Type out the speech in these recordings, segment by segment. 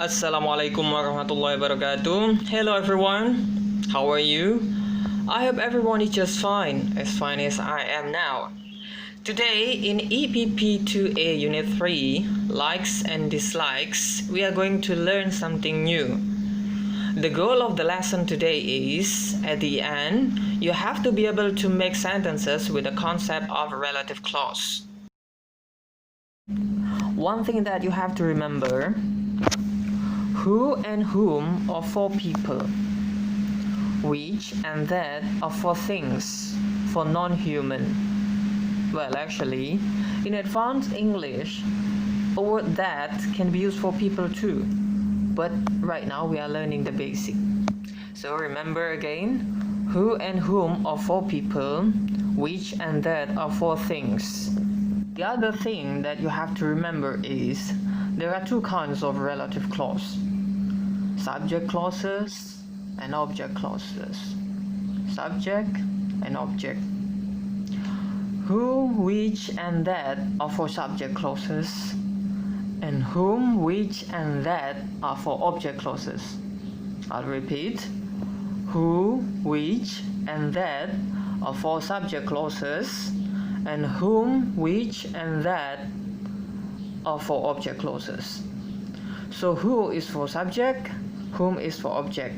Assalamualaikum warahmatullahi wabarakatuh. Hello everyone, how are you? I hope everyone is just fine as I am now. Today in EPP2A Unit 3, Likes and Dislikes, we are going to learn something new. The goal of the lesson today is, at the end, you have to be able to make sentences with the concept of a relative clause. One thing that you have to remember, who and whom are for people, which and that are for things, for non-human. Well, actually, in advanced English, a word that can be used for people too. But right now we are learning the basic. So remember again, who and whom are for people, which and that are for things. The other thing that you have to remember is there are two kinds of relative clause: subject clauses and object clauses. Subject and object. Who, which, and that are for subject clauses, and whom, which, and that are for object clauses. I'll repeat. Who, which, and that are for subject clauses, and whom, which, and that are for object clauses. So who is for subject, whom is for object,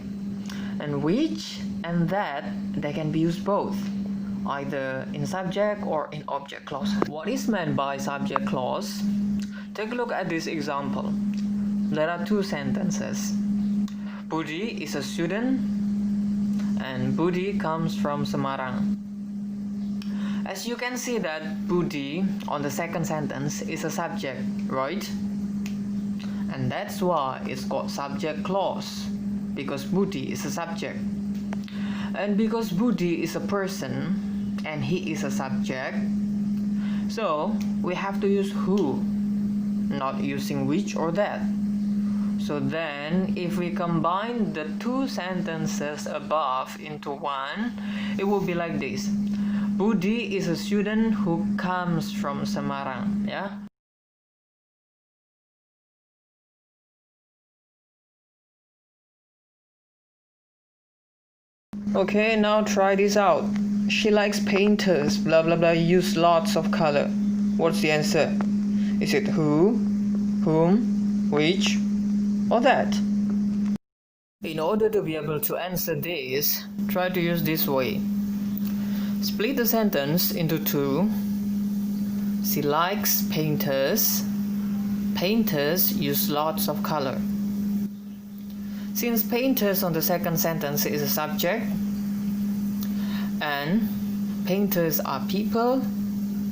and which and that, they can be used both, either in subject or in object clause. What is meant by subject clause? Take a look at this example. There are two sentences. Budi is a student and Budi comes from Semarang. As you can see that Budi on the second sentence is a subject, right? And that's why it's called subject clause, because Budi is a subject. And because Budi is a person and he is a subject, so we have to use who, not using which or that. So then if we combine the two sentences above into one, it will be like this. Budi is a student who comes from Semarang, yeah? Okay, now try this out. She likes painters, blah blah blah, use lots of color. What's the answer? Is it who, whom, which, or that? In order to be able to answer this, try to use this way. Split the sentence into two. She likes painters. Painters use lots of color. Since painters on the second sentence is a subject, and painters are people,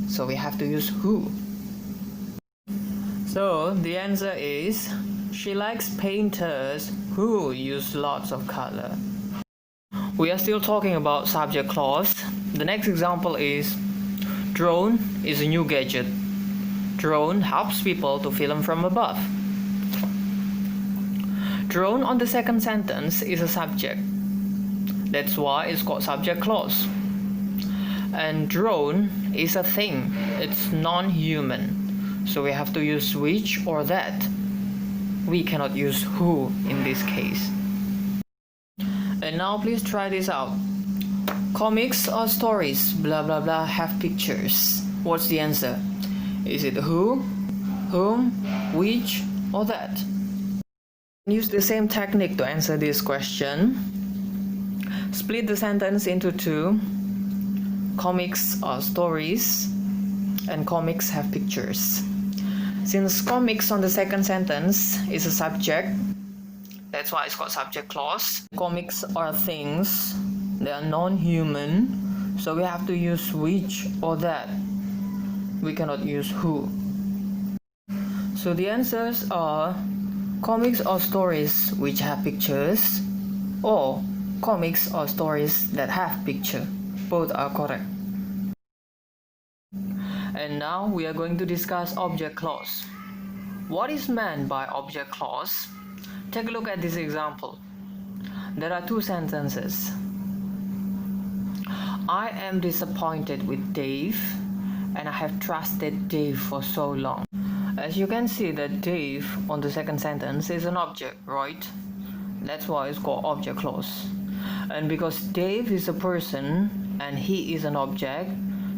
so we have to use who. So the answer is, she likes painters who use lots of color. We are still talking about subject clause. The next example is, drone is a new gadget. Drone helps people to film from above. Drone on the second sentence is a subject. That's why it's called subject clause. And drone is a thing. It's non-human. So we have to use which or that. We cannot use who in this case. And now please try this out. Comics or stories, blah blah blah, have pictures. What's the answer? Is it who, whom, which, or that? Use the same technique to answer this question. Split the sentence into two. Comics are stories, and comics have pictures. Since comics on the second sentence is a subject, that's why it's called subject clause. Comics are things, they are non-human, so we have to use which or that. We cannot use who. So the answers are comics or stories which have pictures, or comics or stories that have picture. Both are correct. And now we are going to discuss object clause. What is meant by object clause? Take a look at this example. There are two sentences. I am disappointed with Dave, and I have trusted Dave for so long. As you can see that Dave on the second sentence is an object, right? That's why it's called object clause. And because Dave is a person and he is an object,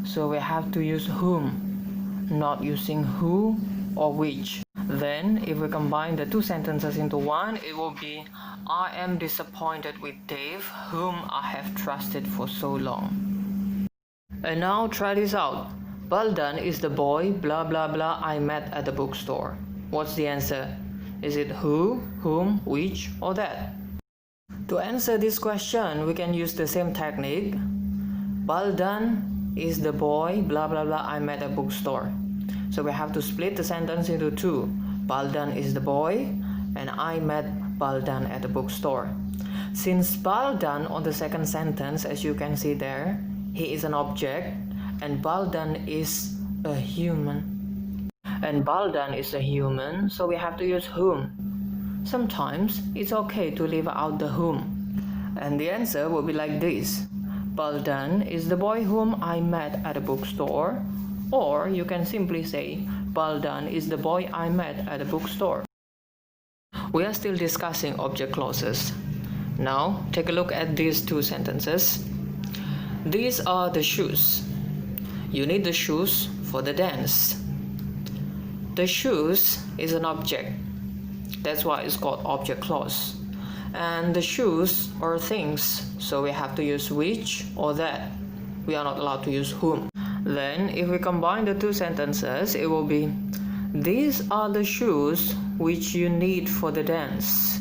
so we have to use whom, not using who or which. Then if we combine the two sentences into one, it will be I am disappointed with Dave, whom I have trusted for so long. And now try this out. Baldan is the boy blah blah blah I met at the bookstore. What's the answer? Is it who, whom, which, or that? To answer this question, we can use the same technique. Baldan is the boy blah blah blah I met at a bookstore. So we have to split the sentence into two. Baldan is the boy and I met Baldan at the bookstore. Since Baldan on the second sentence, as you can see there, he is an object and Baldan is a human. And Baldan is a human, so we have to use whom. Sometimes it's okay to leave out the whom. And the answer will be like this. Baldan is the boy whom I met at a bookstore. Or you can simply say, Baldan is the boy I met at a bookstore. We are still discussing object clauses. Now, take a look at these two sentences. These are the shoes. You need the shoes for the dance. The shoes is an object. That's why it's called object clause. And the shoes are things, so we have to use which or that. We are not allowed to use whom. Then, if we combine the two sentences, it will be these are the shoes which you need for the dance.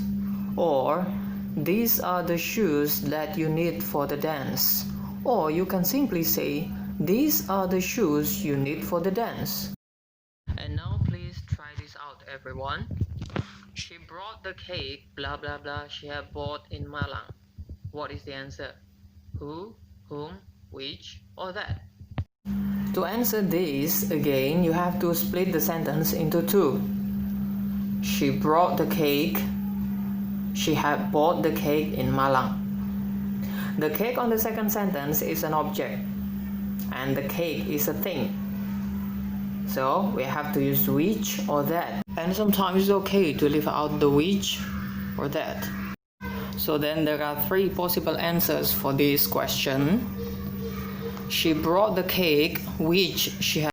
Or these are the shoes that you need for the dance. Or you can simply say these are the shoes you need for the dance. And now please try this out, everyone. She brought the cake blah blah blah she had bought in Malang. What is the answer? Who, whom, which, or that? To answer this, again, you have to split the sentence into two. She brought the cake. She had bought the cake in Malang. The cake on the second sentence is an object, and the cake is a thing. So we have to use which or that. And sometimes it's okay to leave out the which or that. So then there are three possible answers for this question. She brought the cake which she had